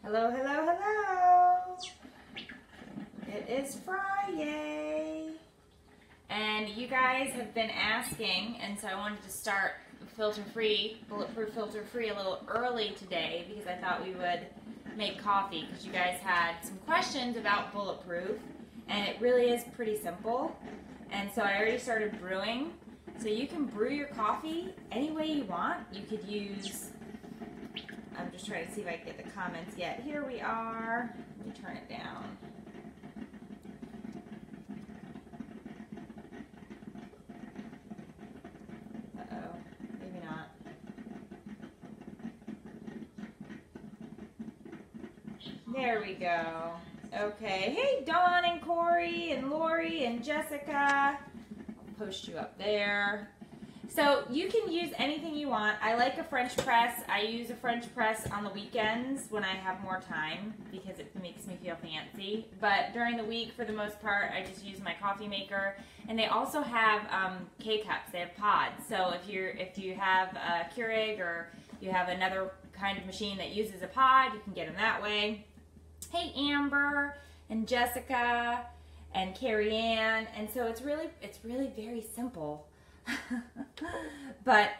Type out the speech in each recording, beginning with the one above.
Hello, hello, hello. It is Friday. And you guys have been asking, and so I wanted to start filter-free, bulletproof filter-free a little early today because I thought we would make coffee because you guys had some questions about bulletproof, and it really is pretty simple. And so I already started brewing. So you can brew your coffee any way you want. You could use, I'm just trying to see if I can get the comments yet. Here we are. Let me turn it down. Uh-oh, maybe not. There we go. Okay, hey Dawn and Corey and Lori and Jessica. I'll post you up there. So you can use anything you want. I like a French press. I use a French press on the weekends when I have more time because it makes me feel fancy. But during the week, for the most part, I just use my coffee maker. And they also have K-cups. They have pods. So if you have a Keurig or you have another kind of machine that uses a pod, you can get them that way. Hey Amber and Jessica and Carrie Ann. And so it's really very simple. But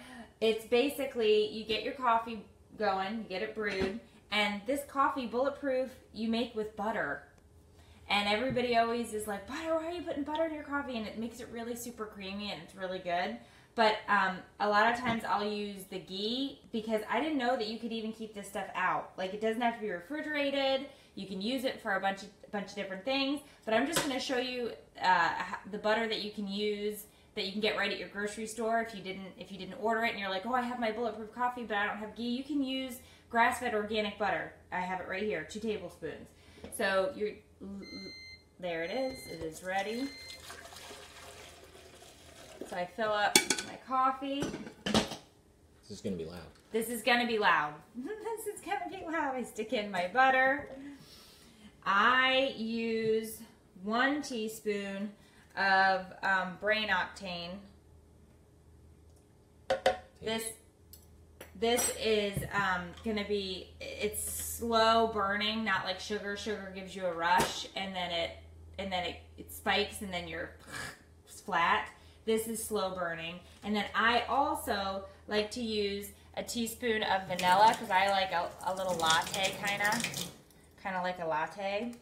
it's basically, you get your coffee going, you get it brewed, and this coffee, Bulletproof, you make with butter. And everybody always is like, butter, why are you putting butter in your coffee? And it makes it really super creamy and it's really good. But a lot of times I'll use the ghee because I didn't know that you could even keep this stuff out. Like, it doesn't have to be refrigerated. You can use it for a bunch of different things. But I'm just going to show you the butter that you can use, that you can get right at your grocery store if you didn't order it and you're like, oh, I have my Bulletproof coffee but I don't have ghee. You can use grass-fed organic butter. I have it right here, 2 tablespoons. So there it is. It is ready. So I fill up my coffee. This is going to be loud. This is going to be loud. This is going to be loud. I stick in my butter. I use 1 teaspoon of brain octane. This is going to be, it's slow burning, not like sugar. Sugar gives you a rush and then it spikes and then you're flat. This is slow burning. And then I also like to use a teaspoon of vanilla because I like a little latte kind of like a latte.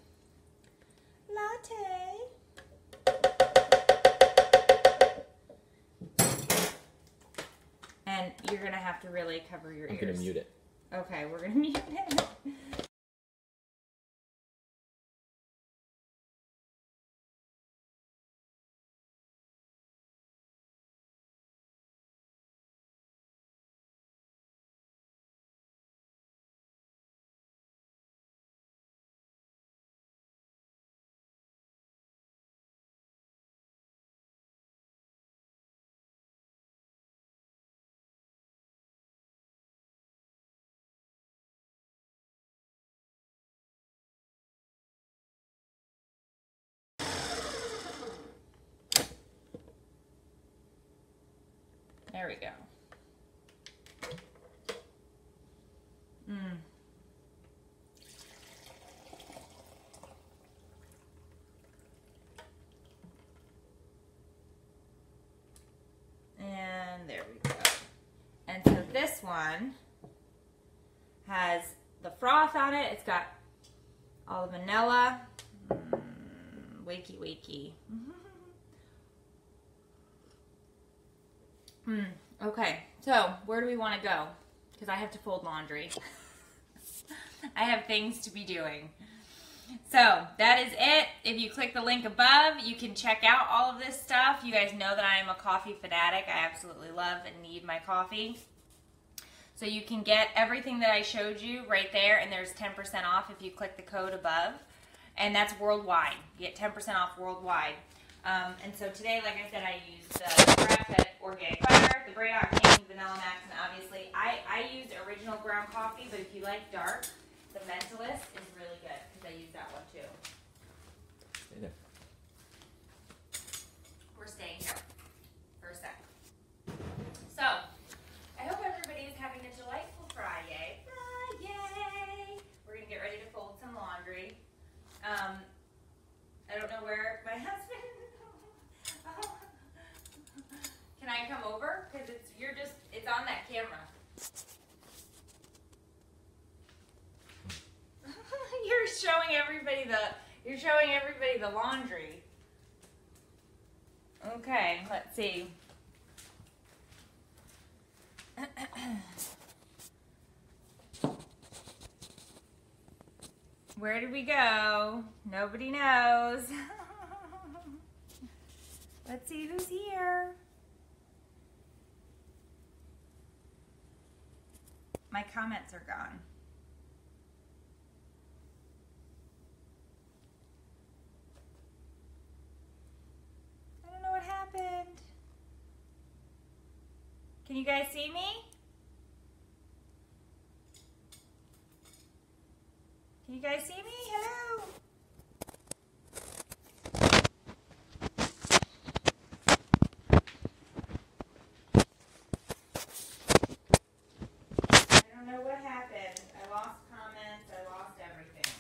And you're going to have to really cover your ears. I'm going to mute it. Okay, we're going to mute it. There we go. And there we go. And so this one has the froth on it. It's got all the vanilla. Wakey, wakey. Okay, so where do we want to go? Because I have to fold laundry. I have things to be doing. So that is it. If you click the link above, you can check out all of this stuff. You guys know that I am a coffee fanatic. I absolutely love and need my coffee. So you can get everything that I showed you right there, and there's 10% off if you click the code above. And that's worldwide. You get 10% off worldwide. And so today, like I said, I used the grass-fed organic butter, the brain octane, vanilla max, and obviously I used original ground coffee, but if you like dark, the Mentalist is really good because I use that one too. Stay there. We're staying here for a sec. So, I hope everybody is having a delightful Friday. We're going to get ready to because it's on that camera. You're showing everybody the laundry. Okay, let's see. Where did we go? Nobody knows. Let's see who's here. My comments are gone. I don't know what happened. Can you guys see me? Can you guys see me? Hello? I don't know what happened. I lost comments. I lost everything.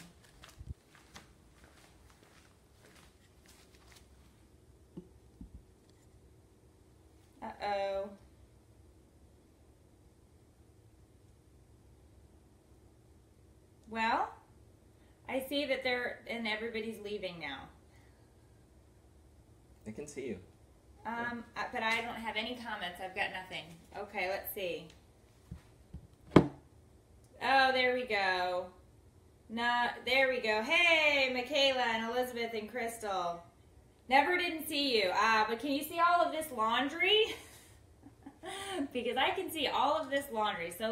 Uh-oh. Well, I see that everybody's leaving now. I can see you. But I don't have any comments. I've got nothing. Okay, let's see. Oh, there we go. No, there we go. Hey, Michaela and Elizabeth and Crystal. Never didn't see you. But can you see all of this laundry? Because I can see all of this laundry. So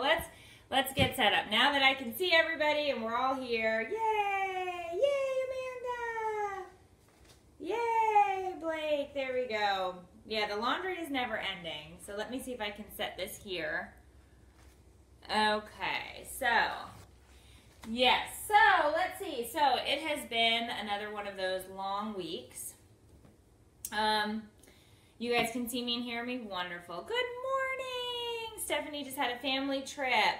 let's get set up. Now that I can see everybody and we're all here. Yay! Yay, Amanda! Yay, Blake! There we go. Yeah, the laundry is never ending. So let me see if I can set this here. Okay, so yes, so let's see. So it has been another one of those long weeks. You guys can see me and hear me? Wonderful. Good morning! Stephanie just had a family trip.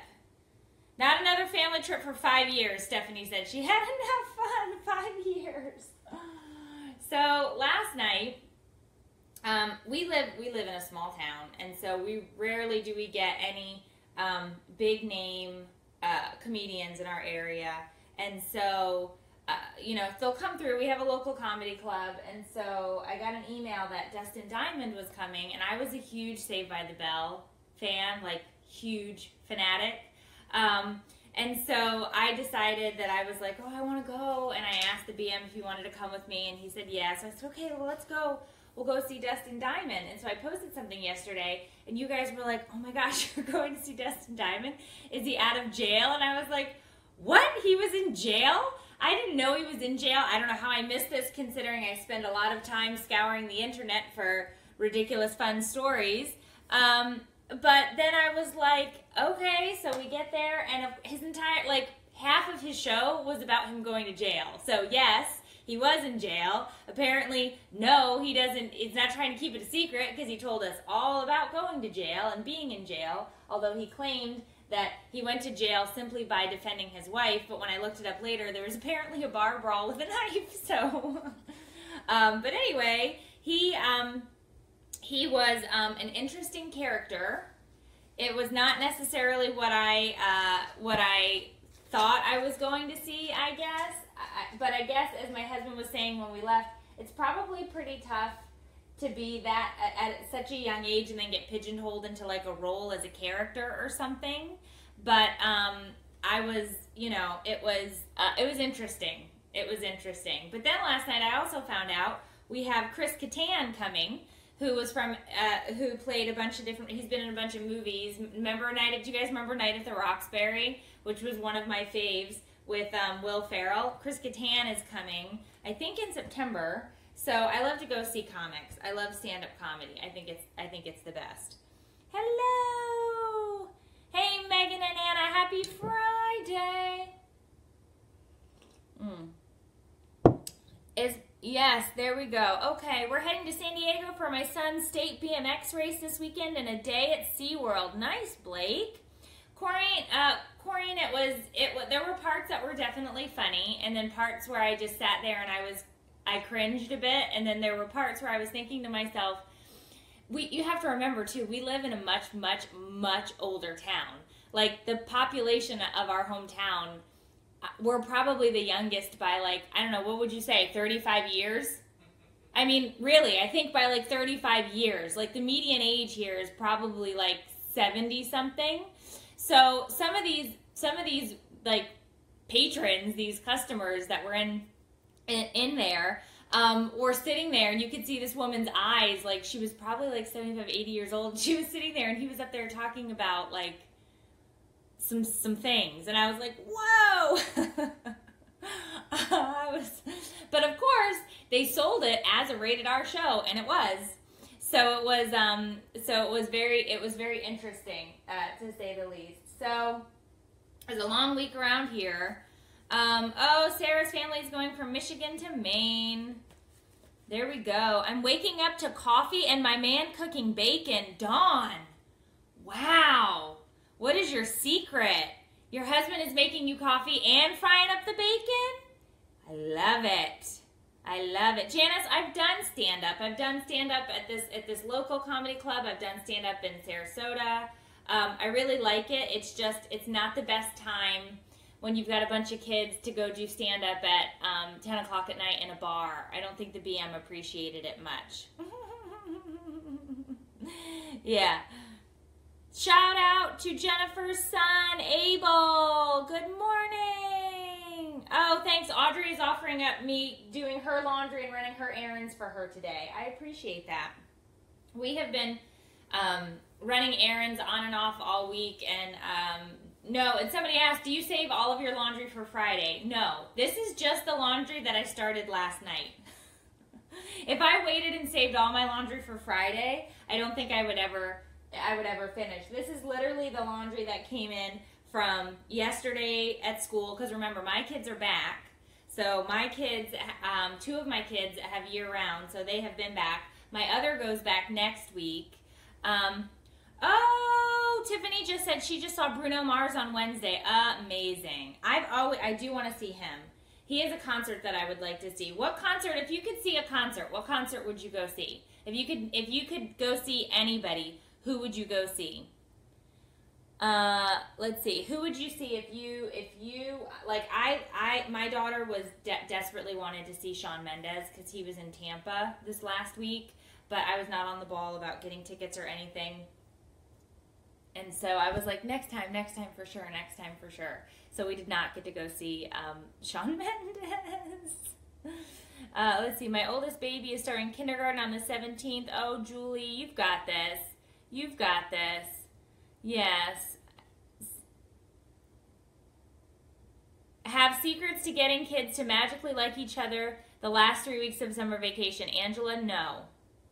Not another family trip for 5 years, Stephanie said. She had enough fun, 5 years. So last night, we live in a small town, and so we rarely do we get any big name comedians in our area. And so, you know, they'll come through. We have a local comedy club, and so I got an email that Dustin Diamond was coming, and I was a huge Saved by the Bell fan, like huge fanatic. And so I decided that I was like, oh, I want to go. And I asked the BM if he wanted to come with me, and he said yes. So I said, okay, well, let's go. We'll go see Dustin Diamond. And so I posted something yesterday, and you guys were like, oh my gosh, you're going to see Dustin Diamond? Is he out of jail? And I was like, what? He was in jail? I didn't know he was in jail. I don't know how I missed this, considering I spend a lot of time scouring the internet for ridiculous, fun stories. But then I was like, okay, so we get there, and his entire, like, half of his show was about him going to jail. So yes, he was in jail. Apparently, no, he doesn't, he's not trying to keep it a secret, because he told us all about going to jail and being in jail, although he claimed that he went to jail simply by defending his wife. But when I looked it up later, there was apparently a bar brawl with a knife. So, but anyway, he was an interesting character. It was not necessarily what I thought I was going to see, I guess. But I guess, as my husband was saying when we left, it's probably pretty tough to be that at such a young age and then get pigeonholed into like a role as a character or something. But I was, you know, it was interesting. It was interesting. But then last night I also found out we have Chris Kattan coming, who was from, who played a bunch of different, he's been in a bunch of movies. Remember do you guys remember Night at the Roxbury, which was one of my faves with Will Ferrell? Chris Kattan is coming, I think in September. So I love to go see comics. I love stand-up comedy. I think it's the best. Hello! Hey, Megan and Anna, happy Friday! Yes, there we go. Okay, we're heading to San Diego for my son's state BMX race this weekend and a day at SeaWorld. Nice, Blake. Corrine, there were parts that were definitely funny, and then parts where I just sat there and I cringed a bit, and then there were parts where I was thinking to myself, you have to remember too, we live in a much, much, much older town. Like the population of our hometown, we're probably the youngest by like, I don't know, what would you say, 35 years? I mean, really, I think by like 35 years, like the median age here is probably like 70 something. So some of these like patrons, these customers that were in there, were sitting there, and you could see this woman's eyes, like she was probably like 75, 80 years old. She was sitting there, and he was up there talking about like some things, and I was like, whoa. But of course they sold it as a rated R show, and it was. So it was very interesting, to say the least. So it was a long week around here. Oh, Sarah's family is going from Michigan to Maine. There we go. I'm waking up to coffee and my man cooking bacon. Dawn. Wow. What is your secret? Your husband is making you coffee and frying up the bacon? I love it. I love it. Janice, I've done stand-up. I've done stand-up at this local comedy club. I've done stand-up in Sarasota. I really like it. It's not the best time when you've got a bunch of kids to go do stand-up at 10 o'clock at night in a bar. I don't think the BM appreciated it much. Yeah. Shout out to Jennifer's son, Abel. Good morning. Oh, thanks. Audrey is offering up me doing her laundry and running her errands for her today. I appreciate that. We have been running errands on and off all week, and no, and somebody asked, do you save all of your laundry for Friday? No, this is just the laundry that I started last night. If I waited and saved all my laundry for Friday, I don't think I would ever finish. This is literally the laundry that came in from yesterday at school, because remember, my kids are back. So my kids, two of my kids have year-round, so they have been back. My other goes back next week. Oh, Tiffany just said she just saw Bruno Mars on Wednesday. Amazing. I do want to see him. He has a concert that I would like to see. What concert, if you could see a concert, what concert would you go see? If you could go see anybody, who would you go see? Let's see. Who would you see if you like? My daughter was desperately wanted to see Shawn Mendes because he was in Tampa this last week, but I was not on the ball about getting tickets or anything. And so I was like, next time for sure, next time for sure. So we did not get to go see Shawn Mendes. Let's see. My oldest baby is starting kindergarten on the 17th. Oh, Julie, you've got this. You've got this. Yes. Have secrets to getting kids to magically like each other the last 3 weeks of summer vacation. Angela, no.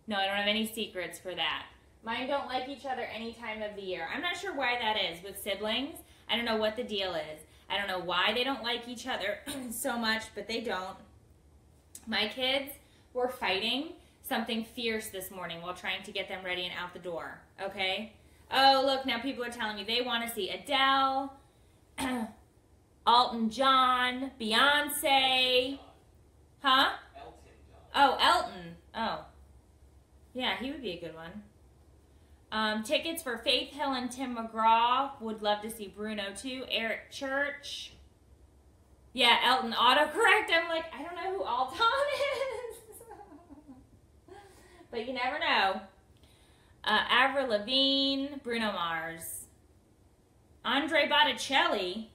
No, I don't have any secrets for that. Mine don't like each other any time of the year. I'm not sure why that is with siblings. I don't know what the deal is. I don't know why they don't like each other so much, but they don't. My kids were fighting something fierce this morning while trying to get them ready and out the door, okay? Oh, look, now people are telling me they want to see Adele, Elton John, Beyonce. Huh? Elton John. Oh, Elton. Oh. Yeah, he would be a good one. Tickets for Faith Hill and Tim McGraw. Would love to see Bruno too. Eric Church. Yeah, Elton. Autocorrect. I'm like, I don't know who Alton is. But you never know. Avril Lavigne. Bruno Mars. Andre Botticelli.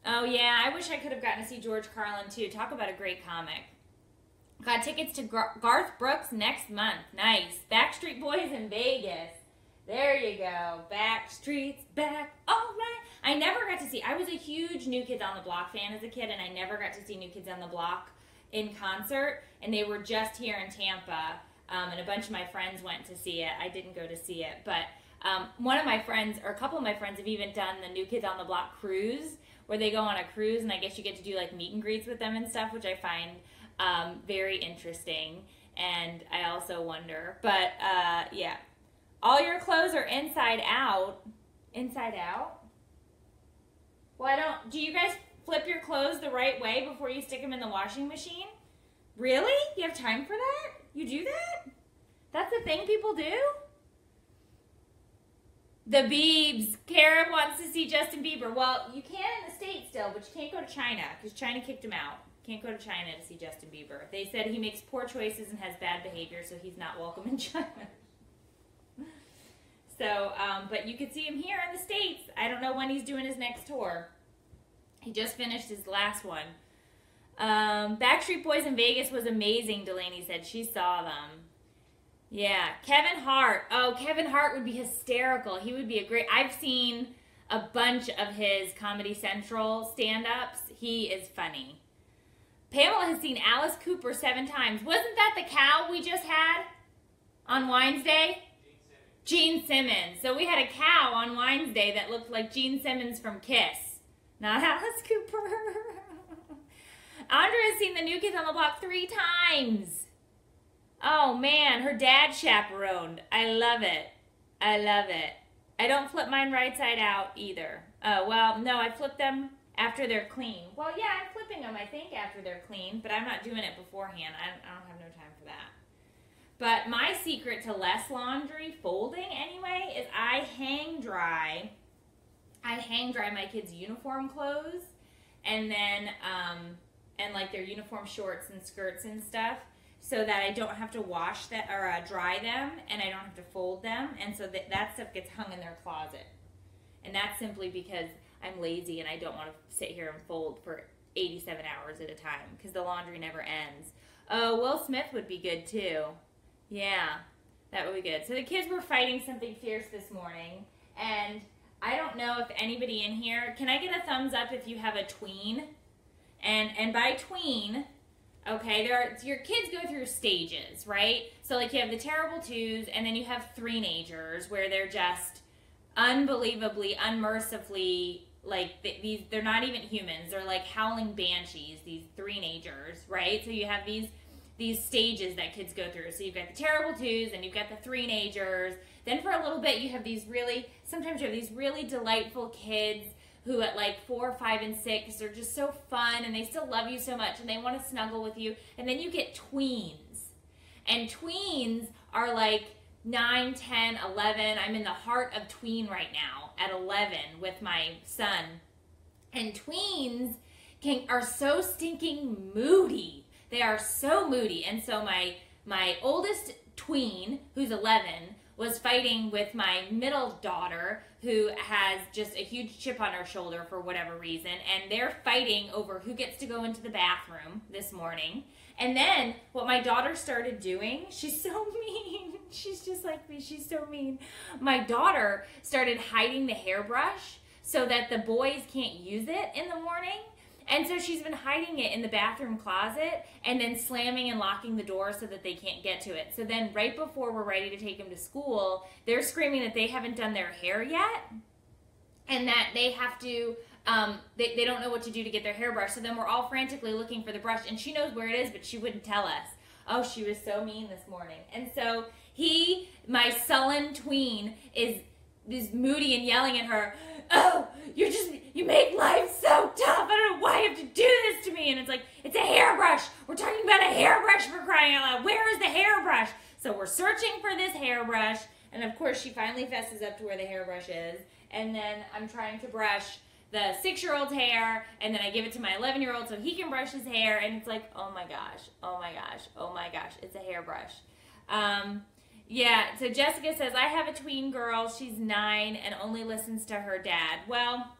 Oh yeah, I wish I could have gotten to see George Carlin too. Talk about a great comic. Got tickets to Garth Brooks next month. Nice. Backstreet Boys in Vegas. There you go. Backstreet's back. All right. I never got to see. I was a huge New Kids on the Block fan as a kid, and I never got to see New Kids on the Block in concert. And they were just here in Tampa, and a bunch of my friends went to see it. I didn't go to see it, but one of my friends, or a couple of my friends, have even done the New Kids on the Block cruise, where they go on a cruise, and I guess you get to do like meet and greets with them and stuff, which I find very interesting, and I also wonder, but yeah, all your clothes are inside out. Inside out? Well, do you guys flip your clothes the right way before you stick them in the washing machine? Really? You have time for that? You do that? That's the thing people do? The Biebs. Kara wants to see Justin Bieber. Well, you can in the States still, but you can't go to China because China kicked him out. Can't go to China to see Justin Bieber. They said he makes poor choices and has bad behavior, so he's not welcome in China. So, but you could see him here in the States. I don't know when he's doing his next tour. He just finished his last one. Backstreet Boys in Vegas was amazing, Delaney said. She saw them. Yeah, Kevin Hart. Oh, Kevin Hart would be hysterical. He would be a great... I've seen a bunch of his Comedy Central stand-ups. He is funny. Pamela has seen Alice Cooper 7 times. Wasn't that the cow we just had on Wednesday? Gene Simmons. So we had a cow on Wednesday that looked like Gene Simmons from Kiss. Not Alice Cooper. Andrea has seen the New Kids on the Block 3 times. Oh man, her dad chaperoned. I love it. I love it. I don't flip mine right side out either. Oh, well, no, I flip them after they're clean. Well, yeah, I'm flipping them, I think, after they're clean, but I'm not doing it beforehand. I don't have no time for that. But my secret to less laundry, folding anyway, is I hang dry my kids' uniform clothes and then, and like their uniform shorts and skirts and stuff, so that I don't have to wash that or dry them, and I don't have to fold them, and so that stuff gets hung in their closet. And that's simply because I'm lazy and I don't want to sit here and fold for 87 hours at a time because the laundry never ends. Oh, Will Smith would be good too. Yeah, that would be good. So the kids were fighting something fierce this morning, and I don't know if anybody in here, can I get a thumbs up if you have a tween? And by tween, okay, your kids go through stages, right? So like you have the terrible twos, and then you have three-nagers where they're just unbelievably, unmercifully, like they're not even humans. They're like howling banshees, these three-nagers, right? So you have these stages that kids go through. So you've got the terrible twos, and you've got the three-nagers. Then for a little bit, you have sometimes you have these really delightful kids who at like 4, 5, and 6 are just so fun, and they still love you so much, and they want to snuggle with you. And then you get tweens. And tweens are like 9, 10, 11. I'm in the heart of tween right now at 11 with my son. And tweens are so stinking moody. They are so moody. And so my oldest tween, who's 11, was fighting with my middle daughter, who has just a huge chip on her shoulder for whatever reason, and they're fighting over who gets to go into the bathroom this morning. And then what my daughter started doing, she's so mean. She's just like me. She's so mean. My daughter started hiding the hairbrush so that the boys can't use it in the morning. And so she's been hiding it in the bathroom closet and then slamming and locking the door so that they can't get to it. So then right before we're ready to take them to school, they're screaming that they haven't done their hair yet and that they have to, they don't know what to do to get their hair brushed. So then we're all frantically looking for the brush, and she knows where it is, but she wouldn't tell us. Oh, she was so mean this morning. And so my sullen tween is moody and yelling at her, oh, you make life so tough. I don't know why you have to do this to me. And it's like, it's a hairbrush. We're talking about a hairbrush, for crying out loud. Where is the hairbrush? So we're searching for this hairbrush. And of course, she finally fesses up to where the hairbrush is. And then I'm trying to brush the 6-year-old's hair. And then I give it to my 11-year-old so he can brush his hair. And it's like, oh my gosh, oh my gosh, oh my gosh. It's a hairbrush. Yeah, so Jessica says, I have a tween girl. She's 9 and only listens to her dad. Well,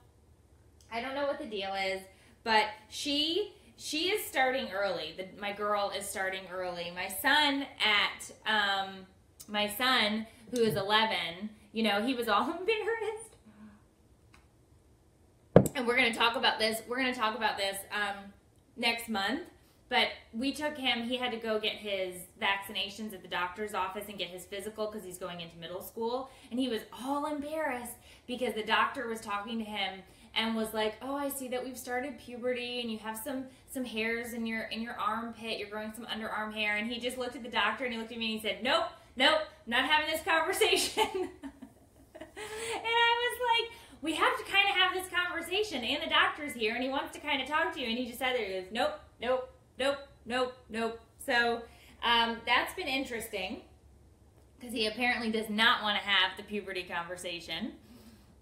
I don't know what the deal is, but she is starting early. My girl is starting early. My son, who is 11, he was all embarrassed. And we're going to talk about this. Next month. But we took him, he had to go get his vaccinations at the doctor's office and get his physical because he's going into middle school. And he was all embarrassed because the doctor was talking to him and was like, oh, I see that we've started puberty and you have some hairs in your armpit. You're growing some underarm hair. And he just looked at the doctor and he looked at me and he said, nope, I'm not having this conversation. And I was like, we have to kind of have this conversation. And the doctor's here and he wants to kind of talk to you. And he just sat there and he goes, nope. nope. So that's been interesting because he apparently does not want to have the puberty conversation.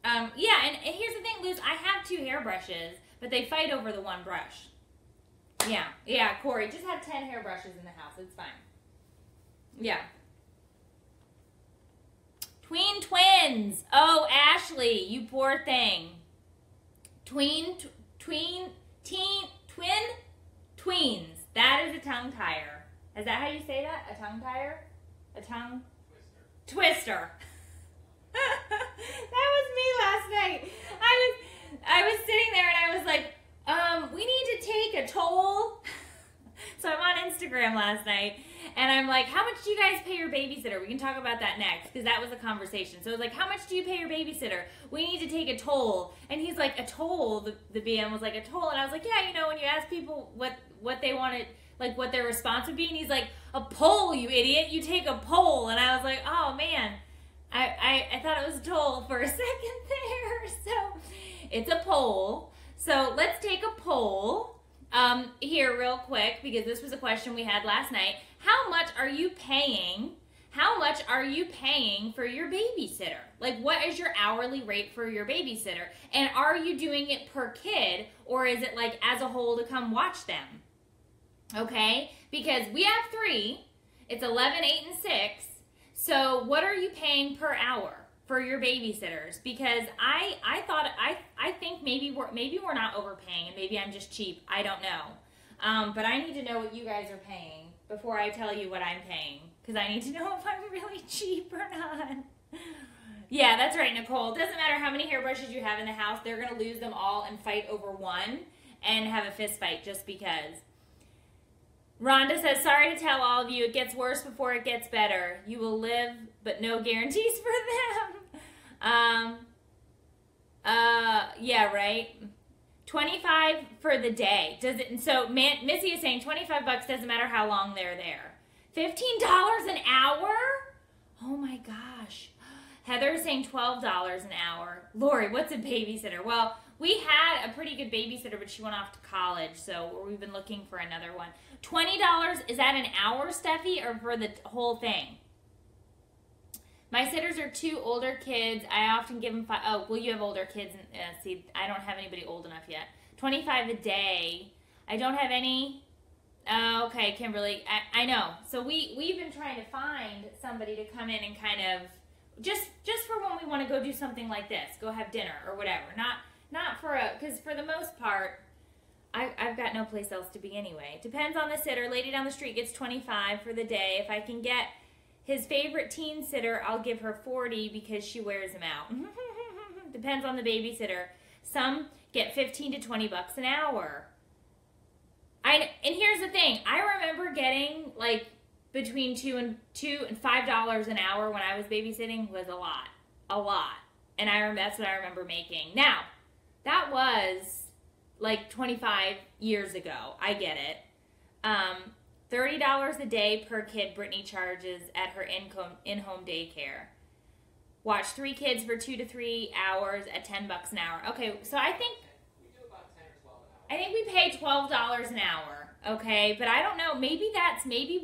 Yeah, and here's the thing, Luz. I have 2 hairbrushes, but they fight over the one brush. Yeah, Corey, just have 10 hairbrushes in the house. It's fine. Yeah. Twins. Oh, Ashley, you poor thing. Tweens. That is a tongue tire. Is that how you say that? A tongue tire? A tongue? Twister. That was me last night. I was sitting there and I was like, we need to take a toll. So I'm on Instagram last night and I'm like, how much do you guys pay your babysitter? We can talk about that next because that was a conversation. So it was like, how much do you pay your babysitter? We need to take a toll. And he's like, a toll? The BM was like, a toll. And I was like, yeah, you know, when you ask people what they wanted, like what their response would be. And he's like, a poll, you idiot. You take a poll. And I was like, oh man, I thought it was a toll for a second there. So it's a poll. So let's take a poll here real quick because this was a question we had last night. How much are you paying? How much are you paying for your babysitter? Like, what is your hourly rate for your babysitter? And are you doing it per kid or is it like as a whole to come watch them? Okay, because we have 3. It's 11, 8, and 6. So what are you paying per hour for your babysitters? Because I think maybe we're not overpaying and maybe I'm just cheap. I don't know. But I need to know what you guys are paying before I tell you what I'm paying because I need to know if I'm really cheap or not. Yeah, that's right, Nicole. It doesn't matter how many hairbrushes you have in the house. They're going to lose them all and fight over one and have a fist fight just because. Rhonda says, sorry to tell all of you, it gets worse before it gets better. You will live, but no guarantees for them. Yeah, right. 25 for the day. Does it? So Missy is saying $25 doesn't matter how long they're there. $15 an hour? Oh my gosh. Heather is saying $12 an hour. Lori, what's a babysitter? Well, we had a pretty good babysitter, but she went off to college, so we've been looking for another one. $20, is that an hour, Steffi, or for the whole thing? My sitters are 2 older kids. I often give them 5. Oh, well, you have older kids. See, I don't have anybody old enough yet. 25 a day. I don't have any. Oh, okay, Kimberly. I know. So we've been trying to find somebody to come in and kind of just for when we want to go do something like this, go have dinner or whatever. Not for because for the most part, I've got no place else to be anyway. Depends on the sitter. Lady down the street gets 25 for the day. If I can get his favorite teen sitter, I'll give her 40 because she wears them out. Depends on the babysitter. Some get 15 to 20 bucks an hour. And here's the thing. I remember getting like between $2 and $5 an hour when I was babysitting was a lot. And that's what I remember making. Now, that was like 25 years ago. I get it. $30 a day per kid Brittany charges at her in-home daycare. Watch 3 kids for 2 to 3 hours at $10 an hour. Okay, so I think We do about 10 or 12 an hour. I think we pay $12 an hour. Okay, but I don't know. Maybe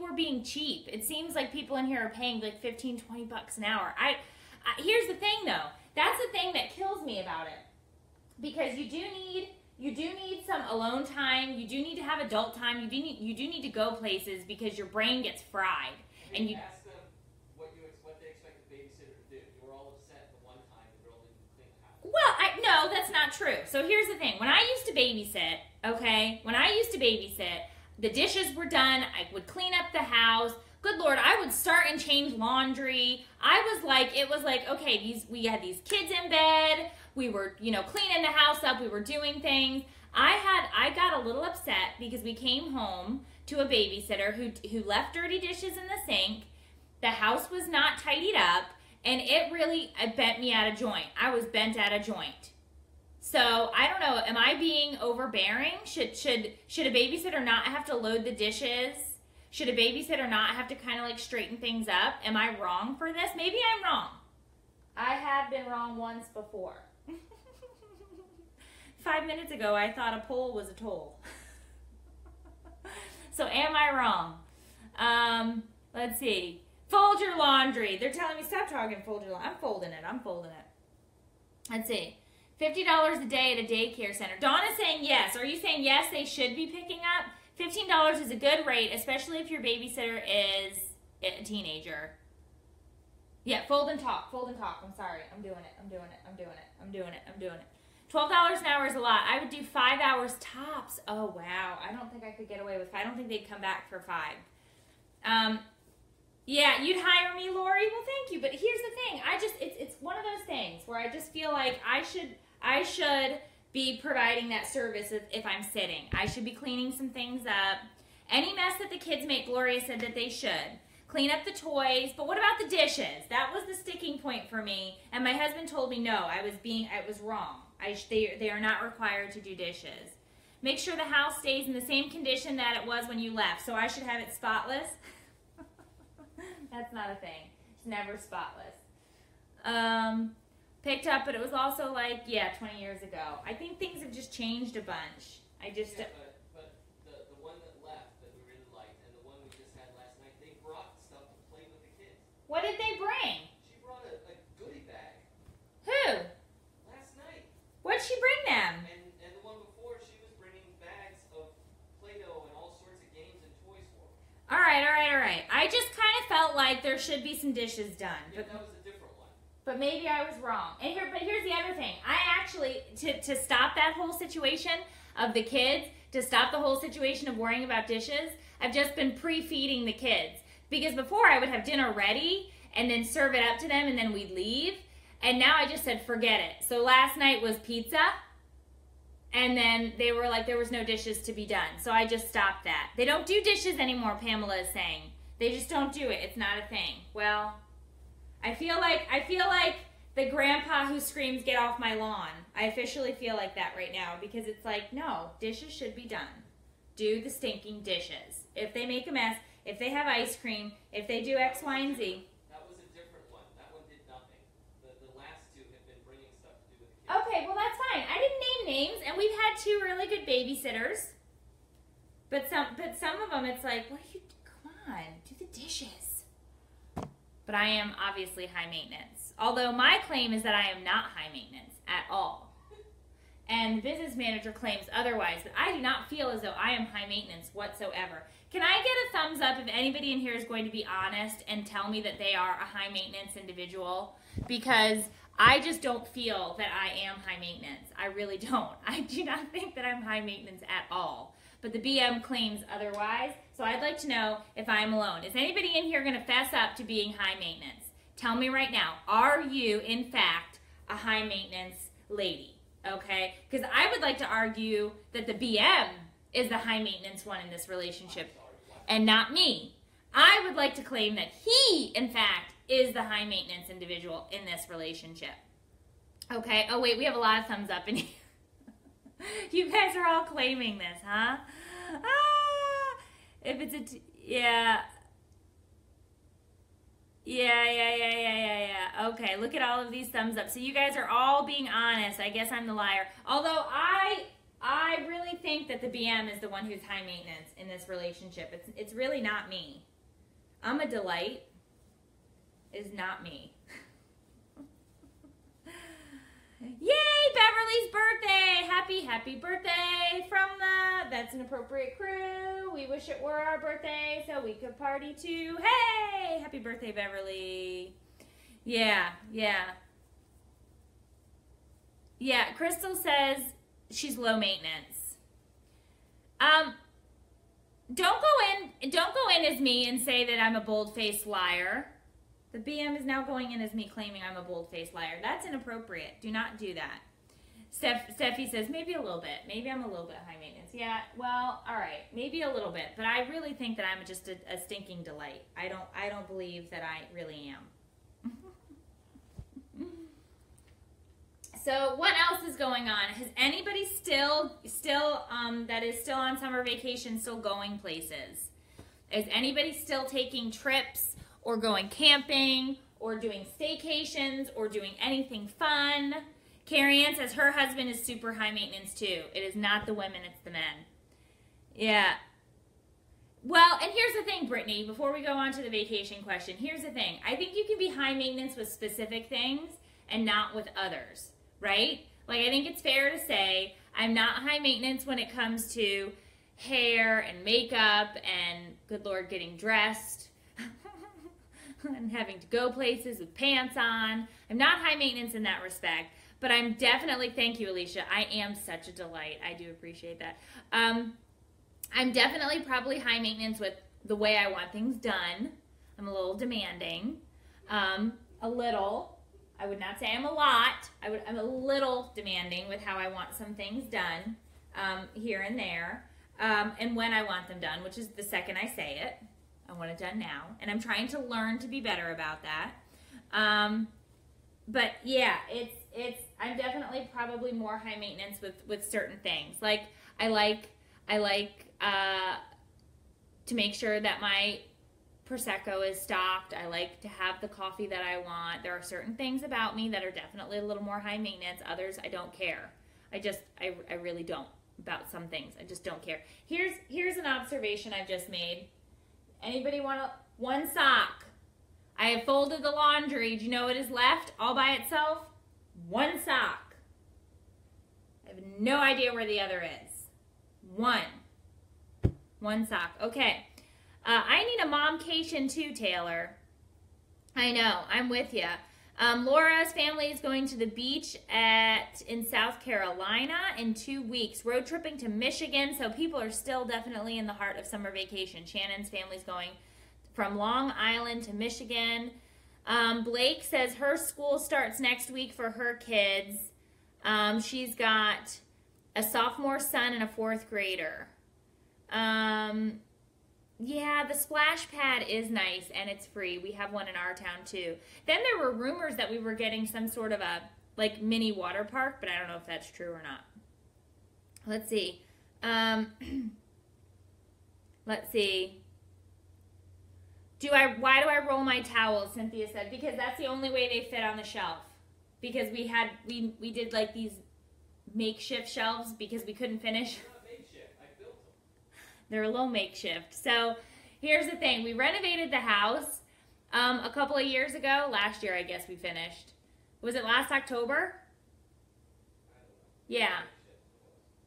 we're being cheap. It seems like people in here are paying like 15, 20 bucks an hour. Here's the thing though. That's the thing that kills me about it. Because you do need some alone time. You do need to have adult time. You do need to go places because your brain gets fried. And you ask them what they expect the babysitter to do. You were all upset the one time the girl didn't clean the house. Well, no, that's not true. So here's the thing. When I used to babysit, the dishes were done. I would clean up the house. Good Lord, I would start and change laundry. It was like, okay, we had these kids in bed. We were, cleaning the house up. We were doing things. I got a little upset because we came home to a babysitter who left dirty dishes in the sink. The house was not tidied up, and it bent me at a joint. I was bent at a joint. So I don't know. Am I being overbearing? Should a babysitter not have to load the dishes? Should a babysitter not have to kind of like straighten things up? Am I wrong for this? Maybe I'm wrong. I have been wrong once before. 5 minutes ago, I thought a poll was a toll. So am I wrong? Let's see. Fold your laundry. They're telling me stop talking, fold your laundry. I'm folding it. I'm folding it. Let's see. $50 a day at a daycare center. Donna's saying yes. Are you saying yes, they should be picking up? $15 is a good rate, especially if your babysitter is a teenager. Yeah, fold and talk. Fold and talk. I'm sorry. I'm doing it. I'm doing it. I'm doing it. I'm doing it. I'm doing it. $12 an hour is a lot. I would do 5 hours tops. Oh, wow. I don't think I could get away with 5. I don't think they'd come back for 5. Yeah, you'd hire me, Lori? Well, thank you. But here's the thing. It's one of those things where I just feel like I should be providing that service if I'm sitting. I should be cleaning some things up. Any mess that the kids make, Gloria said that they should. Clean up the toys. But what about the dishes? That was the sticking point for me. And my husband told me no, I was wrong. They are not required to do dishes. Make sure the house stays in the same condition that it was when you left. So I should have it spotless. That's not a thing. It's never spotless. Picked up, but it was also like, yeah, 20 years ago. I think things have just changed a bunch. Yeah, but the one that left that we really liked and the one we just had last night, they brought stuff to play with the kids. What did they bring? She brought a goodie bag. Who? Last night. What'd she bring them? And the one before, she was bringing bags of Play-Doh and all sorts of games and toys for them. All right. I just kind of felt like there should be some dishes done. Yeah, that was a different one. But maybe I was wrong. But here's the other thing. I actually, to stop that whole situation of the kids, to stop the whole situation of worrying about dishes, I've just been pre-feeding the kids. Because before I would have dinner ready and then serve it up to them and then we'd leave. And now I just said, forget it. So last night was pizza. And then they were like, there was no dishes to be done. So I just stopped that. They don't do dishes anymore, Pamela is saying. They just don't do it. It's not a thing. Well, I feel like the grandpa who screams, get off my lawn. I officially feel like that right now because it's like, no, dishes should be done. Do the stinking dishes. If they make a mess, if they have ice cream, if they do X, Y, and Z. That was a different one. That one did nothing. The last two have been bringing stuff to do with the kids. Okay, well that's fine. I didn't name names, and we've had 2 really good babysitters. But some of them, it's like, what are you? Come on, do the dishes. But I am obviously high maintenance. Although my claim is that I am not high maintenance at all. And the business manager claims otherwise, but I do not feel as though I am high maintenance whatsoever. Can I get a thumbs up if anybody in here is going to be honest and tell me that they are a high maintenance individual? Because I just don't feel that I am high maintenance. I really don't. I do not think that I'm high maintenance at all. But the BM claims otherwise, so I'd like to know if I'm alone. Is anybody in here going to fess up to being high maintenance? Tell me right now, are you, in fact, a high maintenance lady? Okay? Because I would like to argue that the BM is the high maintenance one in this relationship and not me. I would like to claim that he, in fact, is the high maintenance individual in this relationship. Okay? Oh, wait, we have a lot of thumbs up in here. You guys are all claiming this, huh? Ah, if it's yeah. Okay, look at all of these thumbs up. So you guys are all being honest. I guess I'm the liar. Although I really think that the BM is the one who's high maintenance in this relationship. It's really not me. I'm a delight. It's not me. Yay, Beverly's birthday! Happy birthday from That's an Appropriate Crew. We wish it were our birthday so we could party too. Hey! Happy birthday, Beverly. Yeah. Crystal says she's low maintenance. Don't go in as me and say that I'm a bold-faced liar. The BM is now going in as me claiming I'm a bold-faced liar. That's inappropriate. Do not do that. Steffi says, maybe a little bit. Maybe I'm a little bit high maintenance. Yeah, well, all right. Maybe a little bit. But I really think that I'm just a stinking delight. I don't believe that I really am. So what else is going on? Has anybody still that is still on summer vacation still going places? Is anybody still taking trips or going camping or doing staycations or doing anything fun? Carrie Ann says her husband is super high maintenance too. It is not the women, it's the men. Yeah. Well, and here's the thing, Brittany, before we go on to the vacation question, here's the thing. I think you can be high maintenance with specific things and not with others, right? Like, I think it's fair to say I'm not high maintenance when it comes to hair and makeup and, good Lord, getting dressed and having to go places with pants on. I'm not high maintenance in that respect, but I'm definitely, thank you, Alicia. I am such a delight. I do appreciate that. I'm definitely probably high maintenance with the way I want things done. I'm a little demanding. A little. I would not say I'm a lot. I'm a little demanding with how I want some things done here and there. And when I want them done, which is the second I say it. I want it done now. And I'm trying to learn to be better about that. But yeah, I'm definitely probably more high maintenance with certain things. Like I like to make sure that my Prosecco is stocked. I like to have the coffee that I want. There are certain things about me that are definitely a little more high maintenance. Others, I don't care. I really don't about some things. I just don't care. Here's an observation I've just made. Anybody want one sock? I have folded the laundry. Do you know what is left all by itself? One sock. I have no idea where the other is. One sock. Okay. I need a momcation too, Taylor. I know. I'm with you. Laura's family is going to the beach in South Carolina in 2 weeks. Road tripping to Michigan, so people are still definitely in the heart of summer vacation. Shannon's family's going from Long Island to Michigan. Blake says her school starts next week for her kids. She's got a sophomore son and a fourth grader. Yeah, the splash pad is nice and it's free. We have one in our town too. Then there were rumors that we were getting some sort of a like mini water park, but I don't know if that's true or not. Let's see. Let's see. Why do I roll my towels? Cynthia said, because that's the only way they fit on the shelf. Because we did like these makeshift shelves because we couldn't finish. They're a little makeshift. So here's the thing. We renovated the house a couple of years ago. Last year, I guess we finished. Was it last October? Yeah.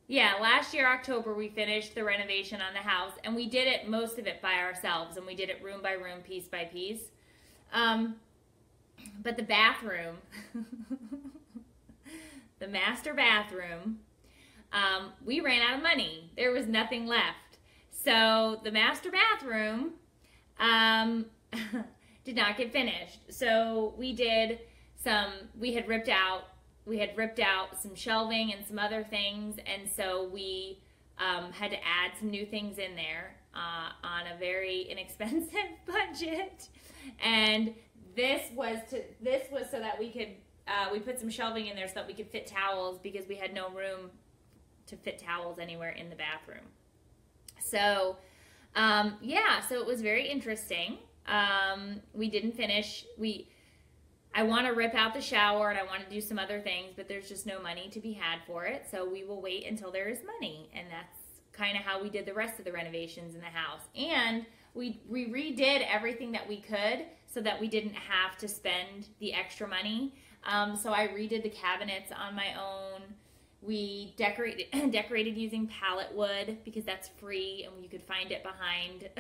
Yeah, last year, October, we finished the renovation on the house. And we did it, most of it, by ourselves. And we did it room by room, piece by piece. But the bathroom, the master bathroom, we ran out of money. There was nothing left. So the master bathroom did not get finished. So we had ripped out some shelving and some other things, and so we had to add some new things in there on a very inexpensive budget. And this was so that we could we put some shelving in there so that we could fit towels, because we had no room to fit towels anywhere in the bathroom. So, yeah, so it was very interesting. We didn't finish. I want to rip out the shower and I want to do some other things, but there's just no money to be had for it. So we will wait until there is money. And that's kind of how we did the rest of the renovations in the house. And we redid everything that we could so that we didn't have to spend the extra money. So I redid the cabinets on my own. We decorated using pallet wood because that's free and you could find it behind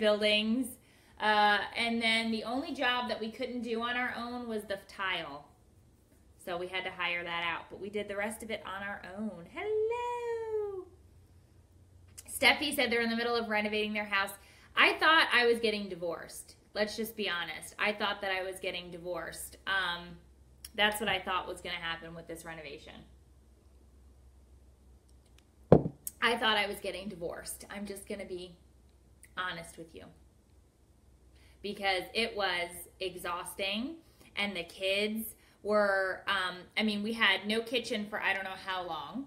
buildings. And then the only job that we couldn't do on our own was the tile. So we had to hire that out, but we did the rest of it on our own. Hello. Steffi said they're in the middle of renovating their house. I thought I was getting divorced. Let's just be honest. I thought that I was getting divorced. That's what I thought was going to happen with this renovation. I thought I was getting divorced. I'm just going to be honest with you. Because it was exhausting, and the kids were, we had no kitchen for I don't know how long,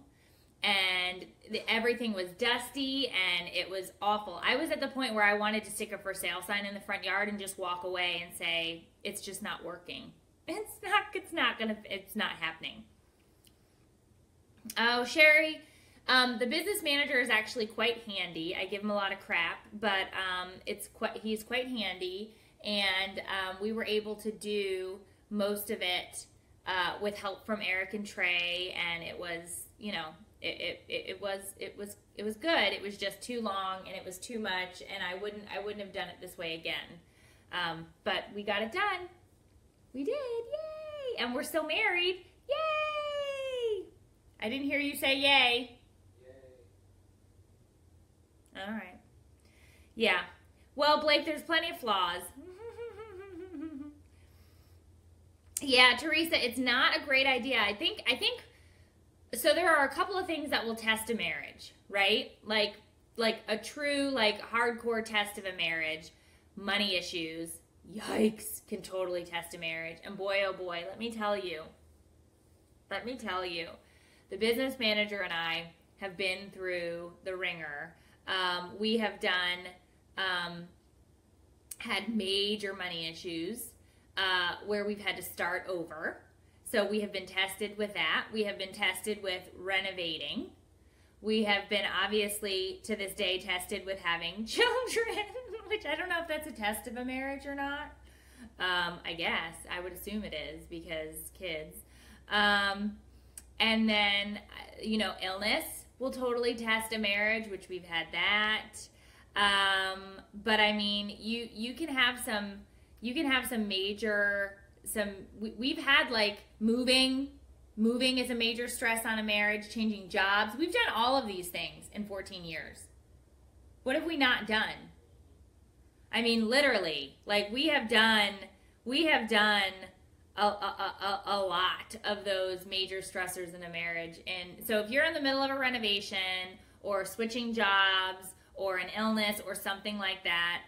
and everything was dusty, and it was awful. I was at the point where I wanted to stick a for sale sign in the front yard and just walk away and say, it's just not working. It's not happening. Oh, Sherry, The business manager is actually quite handy. I give him a lot of crap, but he's quite handy, and we were able to do most of it with help from Eric and Trey, and it was, you know, it was good. It was just too long and it was too much, and I wouldn't have done it this way again. But we got it done. We did, yay! And we're still married, yay! I didn't hear you say yay. All right. Yeah. Well, Blake, there's plenty of flaws. Yeah, Teresa, it's not a great idea. I think so there are a couple of things that will test a marriage, right? Like a true, like, hardcore test of a marriage. Money issues, yikes, can totally test a marriage. And boy, oh boy, let me tell you, the business manager and I have been through the ringer. We have had major money issues where we've had to start over. So we have been tested with that. We have been tested with renovating. We have been, obviously, to this day, tested with having children, which I don't know if that's a test of a marriage or not. I guess. I would assume it is, because kids. And then, you know, illness will totally test a marriage, which we've had that. But I mean, you can have some major, we've had, like, moving is a major stress on a marriage, changing jobs. We've done all of these things in 14 years. What have we not done? I mean, literally, like, we have done a lot of those major stressors in a marriage. And so if you're in the middle of a renovation or switching jobs or an illness or something like that,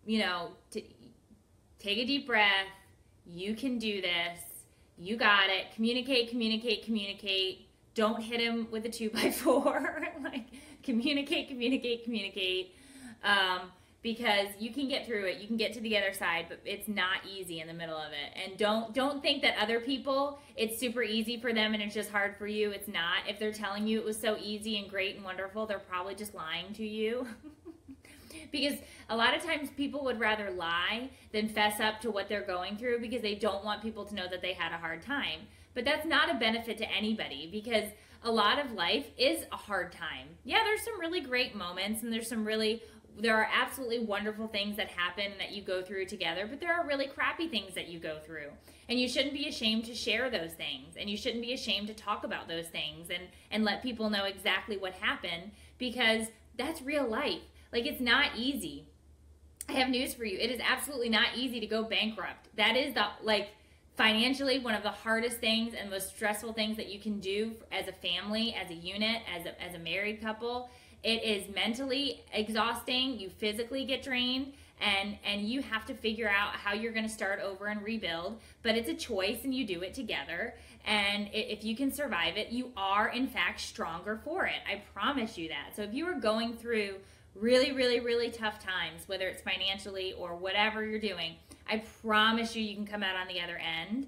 you know, take a deep breath. You can do this. You got it. Communicate. Don't hit him with a 2x4. Like, communicate. Because you can get through it. You can get to the other side, but it's not easy in the middle of it. And don't think that other people, it's super easy for them and it's just hard for you. It's not. If they're telling you it was so easy and great and wonderful, they're probably just lying to you. Because a lot of times people would rather lie than fess up to what they're going through, because they don't want people to know that they had a hard time. But that's not a benefit to anybody, because a lot of life is a hard time. Yeah, there's some really great moments, and there are absolutely wonderful things that happen and that you go through together, but there are really crappy things that you go through. And you shouldn't be ashamed to share those things, and you shouldn't be ashamed to talk about those things and let people know exactly what happened, because that's real life. Like, it's not easy. I have news for you. It is absolutely not easy to go bankrupt. That is financially one of the hardest things and most stressful things that you can do as a family, as a unit, as a married couple. It is mentally exhausting. You physically get drained, and you have to figure out how you're going to start over and rebuild. But it's a choice, and you do it together. And if you can survive it, you are, in fact, stronger for it. I promise you that. So if you are going through really, really, really tough times, whether it's financially or whatever you're doing, I promise you can come out on the other end.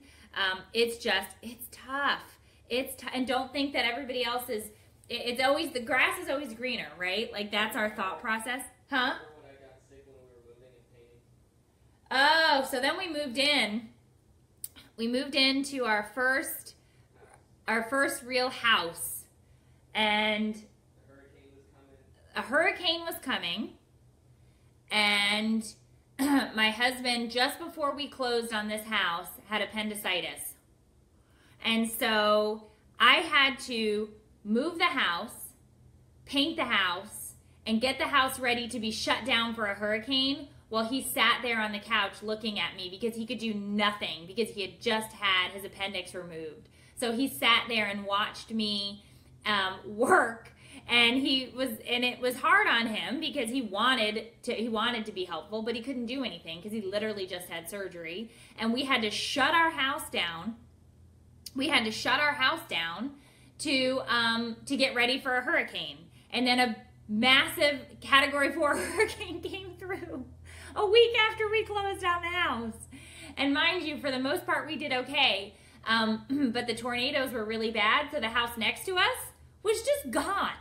It's tough. And don't think that everybody else is, it's always, the grass is always greener, right? Like, that's our thought process. Huh? Oh, so then we moved in. We moved into our first real house, and a hurricane was coming, and my husband, just before we closed on this house, had appendicitis. And so I had to move the house, paint the house, and get the house ready to be shut down for a hurricane, while he sat there on the couch looking at me, because he could do nothing, because he had just had his appendix removed. So he sat there and watched me work. And it was hard on him, because he wanted to be helpful, but he couldn't do anything, because he literally just had surgery. And we had to shut our house down. To get ready for a hurricane. And then a massive Category 4 hurricane came through a week after we closed on the house. And mind you, for the most part, we did okay. But the tornadoes were really bad, so the house next to us was just gone.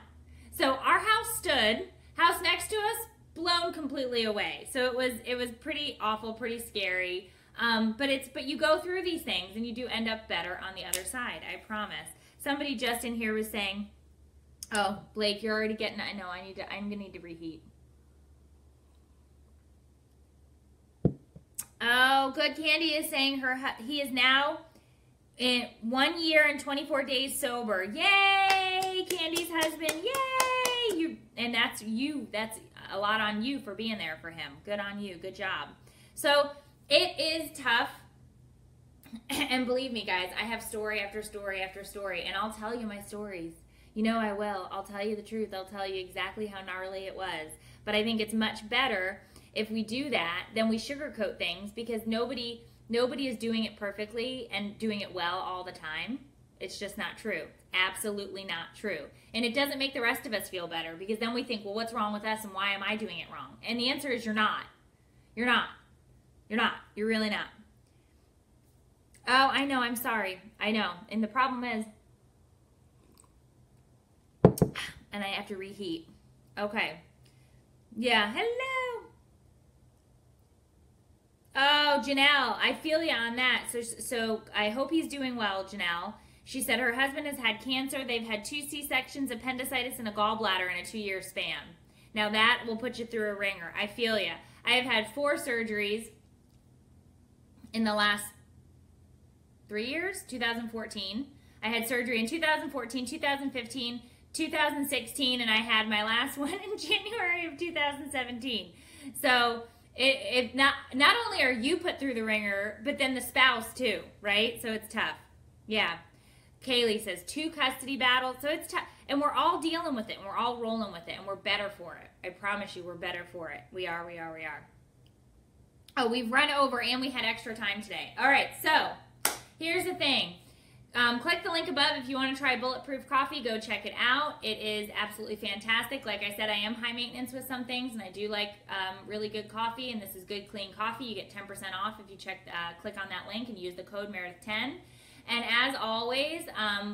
So our house stood, house next to us, blown completely away. So it was pretty awful, pretty scary. But you go through these things and you do end up better on the other side, I promise. Somebody just in here was saying, oh, Blake, you're already getting, I know, I'm gonna need to reheat. Oh, Good Candy is saying he is now in 1 year and 24 days sober. Yay, Candy's husband, yay! And that's a lot on you for being there for him. Good on you, good job. So it is tough, and believe me, guys, I have story after story after story, and I'll tell you my stories. You know I will. I'll tell you the truth. I'll tell you exactly how gnarly it was. But I think it's much better if we do that than we sugarcoat things, because nobody is doing it perfectly and doing it well all the time. It's just not true. Absolutely not true. And it doesn't make the rest of us feel better, because then we think, well, what's wrong with us and why am I doing it wrong? And the answer is you're not. You're not. You're not. You're really not. Oh, I know. I'm sorry. I know. And the problem is, and I have to reheat. Okay. Yeah. Hello. Oh, Janelle, I feel you on that. So I hope he's doing well, Janelle. She said her husband has had cancer. They've had 2 C-sections, appendicitis, and a gallbladder in a 2-year span. Now that will put you through a ringer. I feel you. I have had 4 surgeries in the last 3 years, 2014. I had surgery in 2014, 2015, 2016, and I had my last one in January of 2017. So it not only are you put through the ringer, but then the spouse too, right? So it's tough. Yeah. Kaylee says 2 custody battles. So it's tough. And we're all dealing with it, and we're all rolling with it, and we're better for it. I promise you, we're better for it. We are. Oh, we've run over, and we had extra time today. All right, so here's the thing. Click the link above if you want to try Bulletproof coffee. Go check it out. It is absolutely fantastic. Like I said, I am high maintenance with some things, and I do like really good coffee, and this is good, clean coffee. You get 10% off if you click on that link and use the code Meredith10. And as always,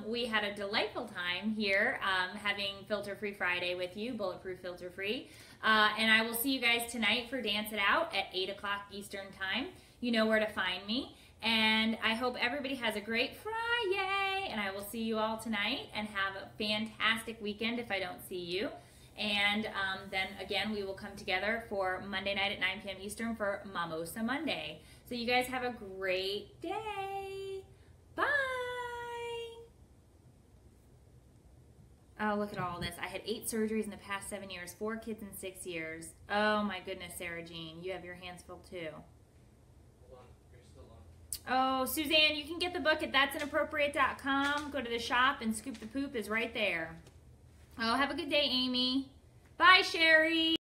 we had a delightful time here having Filter Free Friday with you, Bulletproof Filter Free. And I will see you guys tonight for Dance It Out at 8 o'clock Eastern Time. You know where to find me. And I hope everybody has a great Friday. And I will see you all tonight, and have a fantastic weekend if I don't see you. And then again, we will come together for Monday night at 9 p.m. Eastern for Mimosa Monday. So you guys have a great day. Bye. Oh, look at all this. I had 8 surgeries in the past 7 years, 4 kids in 6 years. Oh my goodness, Sarah Jean, you have your hands full too. Hold on, you're still on. Oh, Suzanne, you can get the book at that'sinappropriate.com. Go to the shop, and Scoop the Poop is right there. Oh, have a good day, Amy. Bye, Sherry.